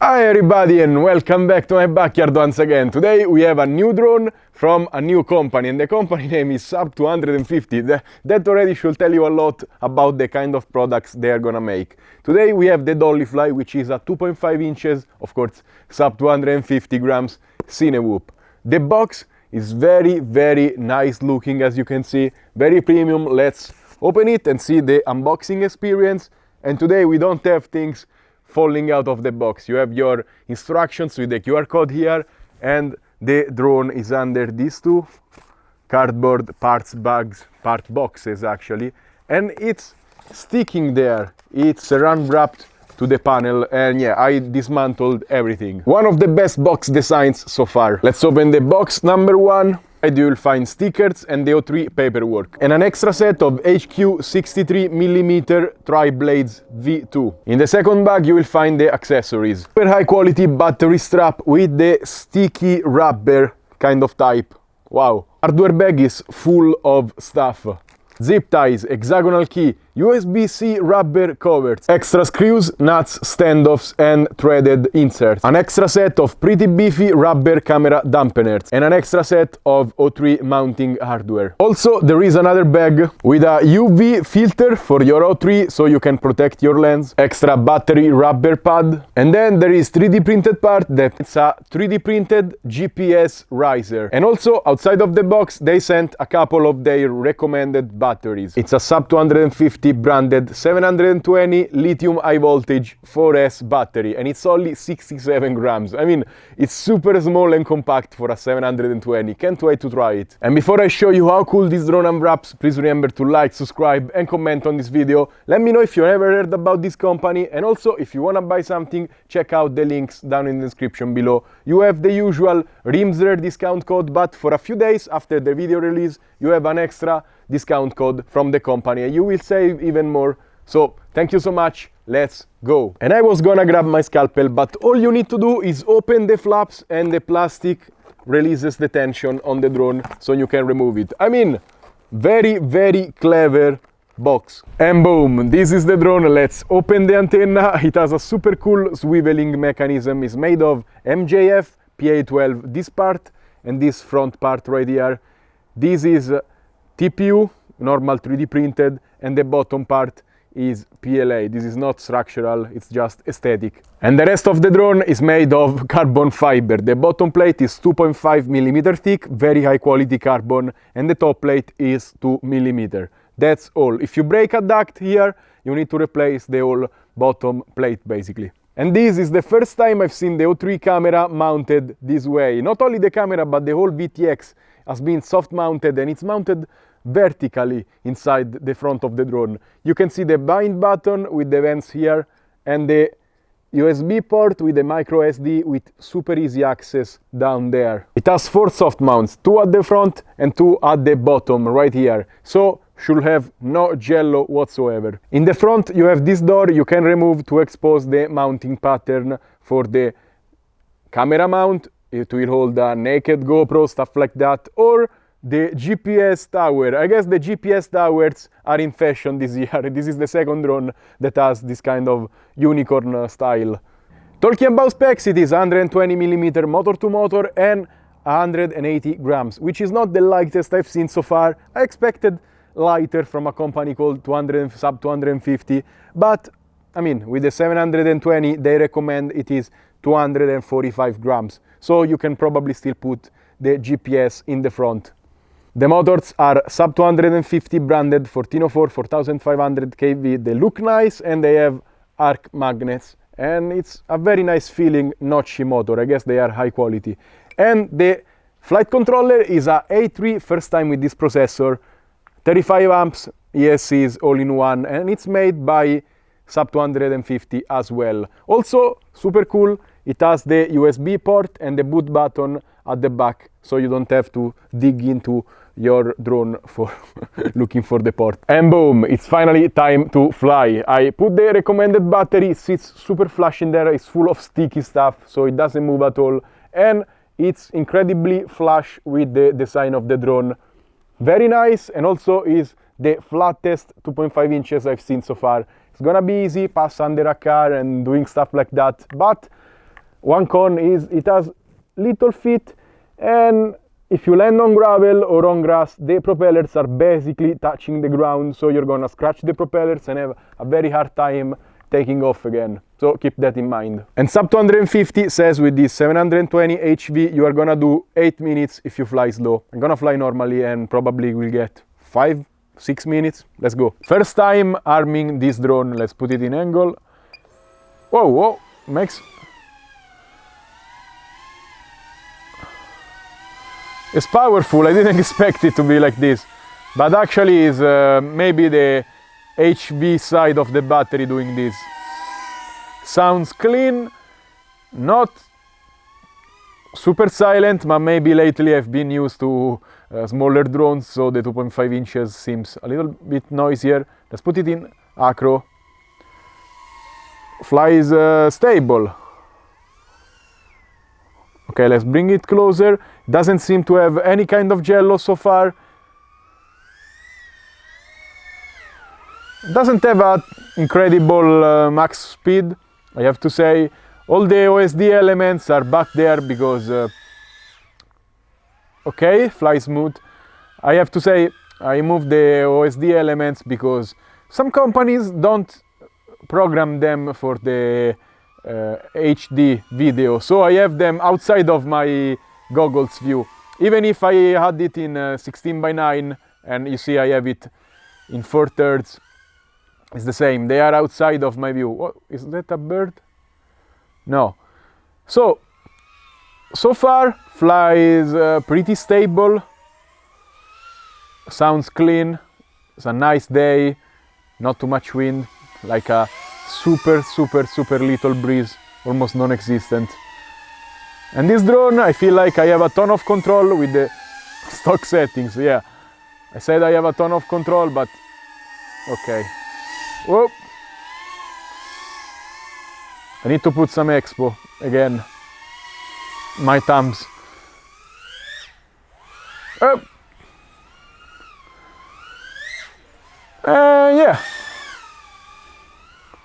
Hi everybody and welcome back to my backyard once again. Today we have a new drone from a new company and the company name is Sub250. That already should tell you a lot about the kind of products they are gonna make. Today we have the DollyFly, which is a 2.5 inches, of course, sub 250 grams Cinewhoop. The box is very nice looking, as you can see, very premium. Let's open it and see the unboxing experience. And today we don't have things falling out of the box. You have your instructions with the QR code here, and the drone is under these two cardboard part boxes actually, and it's sticking there. It's unwrapped to the panel, and yeah, I dismantled everything. One of the best box designs so far. Let's open the box number one. You will find stickers and the O3 paperwork and an extra set of HQ 63mm tri-blades V2. In the second bag you will find the accessories. Super high quality battery strap with the sticky rubber kind of type. Wow. Hardware bag is full of stuff. Zip ties, hexagonal key, USB-C rubber covers, extra screws, nuts, standoffs and threaded inserts, an extra set of pretty beefy rubber camera dampeners, and an extra set of O3 mounting hardware. Also, there is another bag with a UV filter for your O3 so you can protect your lens, extra battery rubber pad, and then there is 3D printed part that it's a 3D printed GPS riser. And also, outside of the box, they sent a couple of their recommended batteries. It's a sub 250 branded 720 lithium high voltage 4S battery, and it's only 67 grams. I mean, it's super small and compact for a 720. Can't wait to try it. And before I show you how cool this drone unwraps, please remember to like, subscribe and comment on this video. Let me know if you ever heard about this company, and also if you want to buy something, check out the links down in the description below. You have the usual Rimzler discount code, but for a few days after the video release you have an extra discount code from the company and you will save even more. So thank you so much, let's go. And I was gonna grab my scalpel, but all you need to do is open the flaps and the plastic releases the tension on the drone so you can remove it. I mean, very clever box. And boom, this is the drone. Let's open the antenna. It has a super cool swiveling mechanism. It's made of MJF PA12, this part and this front part right here. This is TPU, normal 3D printed, and the bottom part is PLA. This is not structural, it's just aesthetic. And the rest of the drone is made of carbon fiber. The bottom plate is 2.5mm thick, very high quality carbon, and the top plate is 2mm. That's all. If you break a duct here, you need to replace the whole bottom plate basically. And this is the first time I've seen the O3 camera mounted this way. Not only the camera, but the whole VTX has been soft mounted, and it's mounted vertically inside the front of the drone. You can see the bind button with the vents here and the USB port with the micro SD with super easy access down there. It has 4 soft mounts, 2 at the front and 2 at the bottom right here. So should have no jello whatsoever. In the front you have this door you can remove to expose the mounting pattern for the camera mount. It will hold a naked GoPro, stuff like that, or the GPS tower. I guess the GPS towers are in fashion this year. This is the second drone that has this kind of unicorn style. Talking about specs, it is 120mm motor to motor and 180 grams, which is not the lightest I've seen so far. I expected lighter from a company called Sub 250, but I mean, with the 720 they recommend it is 245 grams, so you can probably still put the GPS in the front. The motors are Sub 250 branded 1404 4500 kV. They look nice and they have arc magnets, and it's a very nice feeling notchy motor. I guess they are high quality. And the flight controller is a A3, first time with this processor, 35 amps ESCs all in one, and it's made by Sub 250 as well. Also super cool, it has the USB port and the boot button at the back, so you don't have to dig into your drone for looking for the port. And boom, it's finally time to fly. I put the recommended battery, it sits super flush in there, it's full of sticky stuff, so it doesn't move at all, and it's incredibly flush with the design of the drone. Very nice, and also is the flattest 2.5 inches I've seen so far. It's gonna be easy, pass under a car and doing stuff like that, but One con is it has little feet, and if you land on gravel or on grass, the propellers are basically touching the ground, so you're gonna scratch the propellers and have a very hard time taking off again. So keep that in mind. And Sub250 says with this 720 HV you are gonna do 8 minutes if you fly slow. I'm gonna fly normally and probably will get 5-6 minutes. Let's go. First time arming this drone. Let's put it in angle. Whoa, whoa, Max. It's powerful. I didn't expect it to be like this, but actually is maybe the HV side of the battery doing this. Sounds clean, not super silent, but maybe lately I've been used to smaller drones, so the 2.5 inches seems a little bit noisier. Let's put it in acro. Flies stable. Okay, let's bring it closer. Doesn't seem to have any kind of jello so far. Doesn't have an incredible max speed, I have to say. All the OSD elements are back there because, okay, fly smooth. I have to say, I moved the OSD elements because some companies don't program them for the HD video, so I have them outside of my goggles view. Even if I had it in 16:9 and you see I have it in 4/3, it's the same. They are outside of my view. What, is that a bird? No. So far flies pretty stable. Sounds clean. It's a nice day. Not too much wind. Like a super little breeze, almost non-existent. And this drone, I feel like I have a ton of control with the stock settings. Yeah, I said I have a ton of control, but okay. Whoa. I need to put some expo again. My thumbs. Up. Yeah.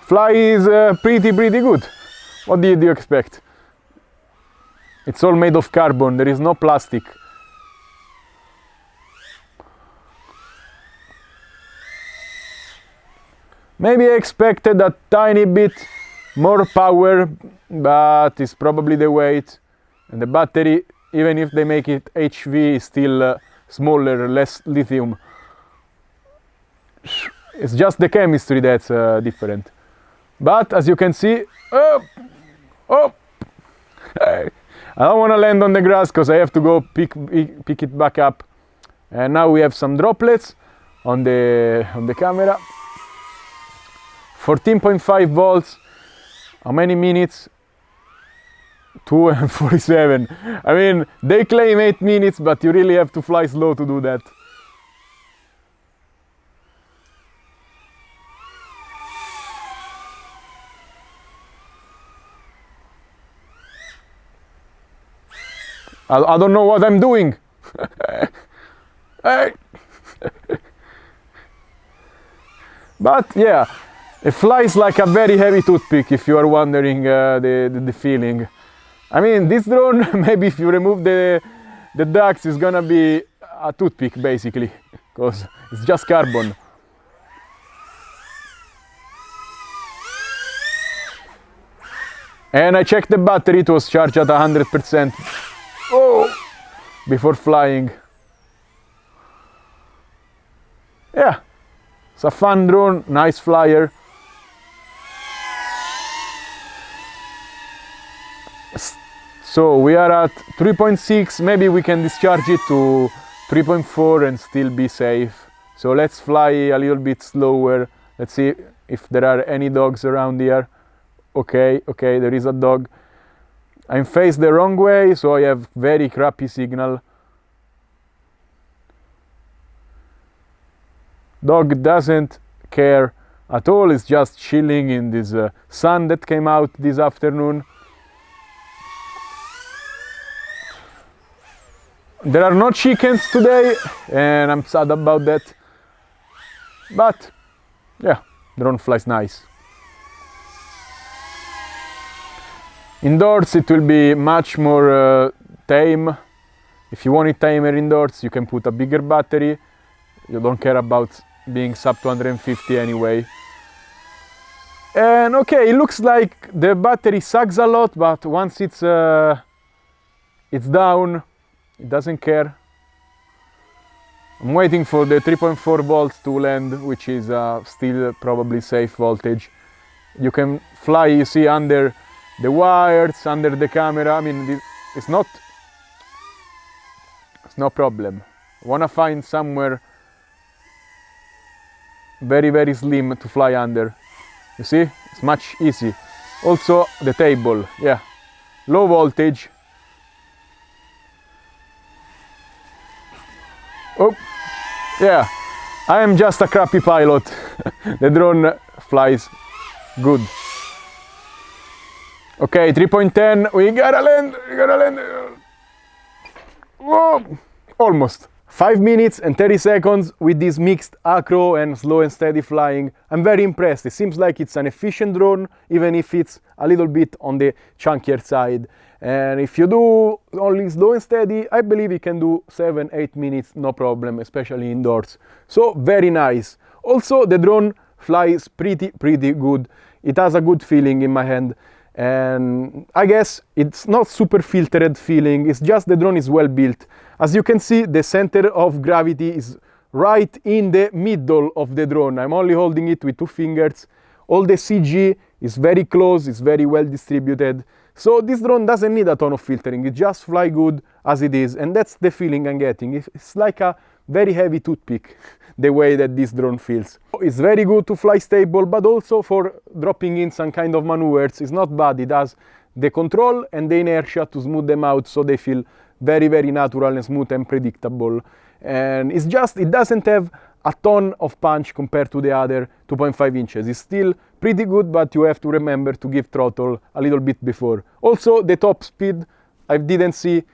Fly is pretty good. What did you expect? It's all made of carbon, there is no plastic. Maybe I expected a tiny bit more power, but it's probably the weight. And the battery, even if they make it HV, is still smaller, less lithium. It's just the chemistry that's different. But as you can see, I don't want to land on the grass because I have to go pick it back up. And now we have some droplets on the camera. 14.5 volts. How many minutes? 2 and 47. I mean, they claim 8 minutes, but you really have to fly slow to do that. I don't know what I'm doing. But yeah, it flies like a very heavy toothpick, if you are wondering the feeling. I mean, this drone, maybe if you remove the ducts, is gonna be a toothpick basically, because it's just carbon. And I checked the battery, it was charged at 100%. Oh, before flying. Yeah, it's a fun drone, nice flyer. So we are at 3.6, maybe we can discharge it to 3.4 and still be safe. So let's fly a little bit slower. Let's see if there are any dogs around here. Okay, there is a dog. I'm faced the wrong way, so I have very crappy signal. Dog doesn't care at all, it's just chilling in this sun that came out this afternoon. There are no chickens today, and I'm sad about that. But yeah, drone flies nice. Indoors it will be much more tame. If you want it tamer indoors, you can put a bigger battery. You don't care about being sub 250 anyway. And okay, it looks like the battery sucks a lot, but once it's down, it doesn't care. I'm waiting for the 3.4 volts to land, which is still probably safe voltage. You can fly, you see, under the wires, under the camera. I mean, it's no problem. I wanna find somewhere very, very slim to fly under. You see, it's much easy. Also the table, yeah, low voltage. Oh, yeah, I am just a crappy pilot. The drone flies good. Okay, 3.10, we gotta land. Whoa, almost. 5 minutes and 30 seconds with this mixed acro and slow and steady flying. I'm very impressed. It seems like it's an efficient drone, even if it's a little bit on the chunkier side. And if you do only slow and steady, I believe you can do 7-8 minutes, no problem, especially indoors. So very nice. Also, the drone flies pretty good. It has a good feeling in my hand. And I guess it's not super filtered feeling, it's just the drone is well built. As you can see, the center of gravity is right in the middle of the drone. I'm only holding it with 2 fingers. All the CG is very close, it's very well distributed. So this drone doesn't need a ton of filtering, it just flies good as it is, and that's the feeling I'm getting. It's like a very heavy toothpick, the way that this drone feels. It's very good to fly stable, but also for dropping in some kind of maneuvers. It's not bad. It has the control and the inertia to smooth them out so they feel very natural and smooth and predictable. And it's just, it doesn't have a ton of punch compared to the other 2.5 inches. It's still pretty good, but you have to remember to give throttle a little bit before. Also, the top speed, I didn't see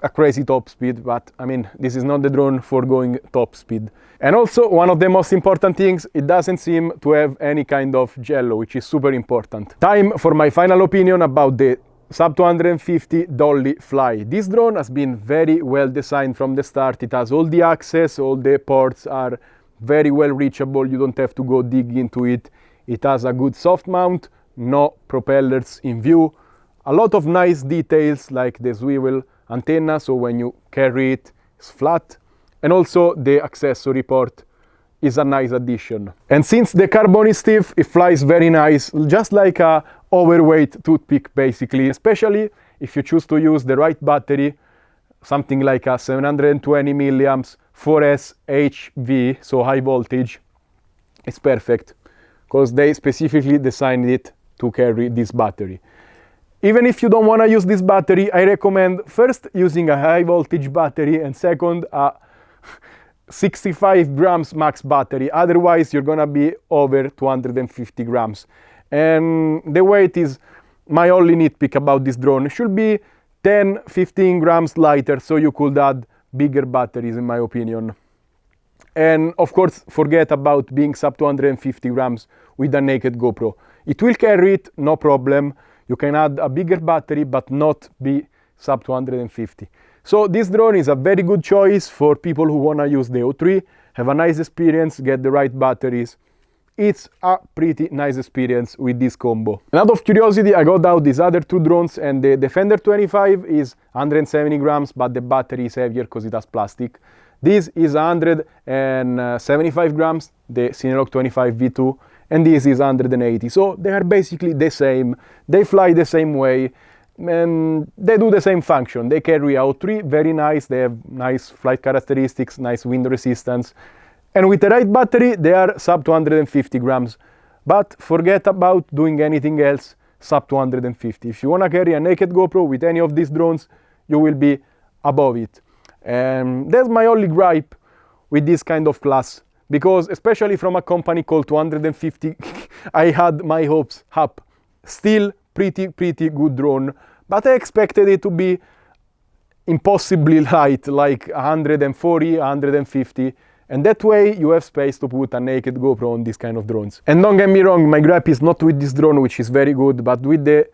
a crazy top speed, but I mean, this is not the drone for going top speed. And also, one of the most important things, it doesn't seem to have any kind of jello, which is super important. Time for my final opinion about the Sub 250 DollyFly. This drone has been very well designed from the start. It has all the access, all the ports are very well reachable. You don't have to go dig into it. It has a good soft mount, no propellers in view. A lot of nice details like the swivel antenna, so when you carry it, it's flat. And also the accessory port is a nice addition. And since the carbon is stiff, it flies very nice, just like a overweight toothpick basically, especially if you choose to use the right battery, something like a 720 milliamps 4S HV, so high voltage. It's perfect, because they specifically designed it to carry this battery. Even if you don't want to use this battery, I recommend first using a high voltage battery and second a 65 grams max battery. Otherwise you're gonna be over 250 grams. And the weight is my only nitpick about this drone. It should be 10-15 grams lighter, so you could add bigger batteries in my opinion. And of course, forget about being sub 250 grams with a naked GoPro. It will carry it, no problem. You can add a bigger battery, but not be sub 250. So this drone is a very good choice for people who want to use the O3, have a nice experience, get the right batteries. It's a pretty nice experience with this combo. And out of curiosity, I got out these other 2 drones, and the Defender 25 is 170 grams, but the battery is heavier because it has plastic. This is 175 grams, the Cinewhoop 25 V2, and this is 180. So they are basically the same. They fly the same way, and they do the same function. They carry O3, very nice. They have nice flight characteristics, nice wind resistance. And with the right battery, they are sub 250 grams. But forget about doing anything else sub 250. If you want to carry a naked GoPro with any of these drones, you will be above it. And that's my only gripe with this kind of class, because especially from a company called 250, I had my hopes up. Still pretty good drone, but I expected it to be impossibly light, like 140, 150. And that way you have space to put a naked GoPro on these kind of drones. And don't get me wrong, my gripe is not with this drone, which is very good, but with the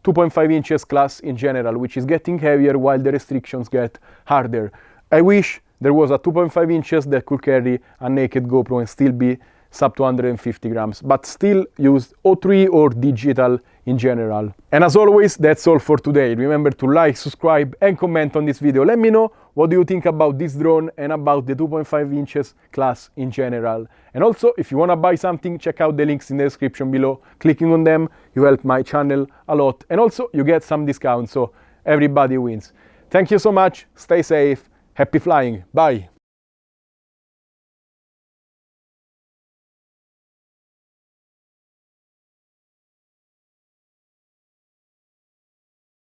2.5 inches class in general, which is getting heavier while the restrictions get harder. I wish there was a 2.5 inches that could carry a naked GoPro and still be sub 250 grams, but still use O3 or digital in general. And as always, that's all for today. Remember to like, subscribe and comment on this video. Let me know what do you think about this drone and about the 2.5 inches class in general. And also, if you want to buy something, check out the links in the description below. Clicking on them, you help my channel a lot. And also, you get some discounts, so everybody wins. Thank you so much. Stay safe. Happy flying. Bye.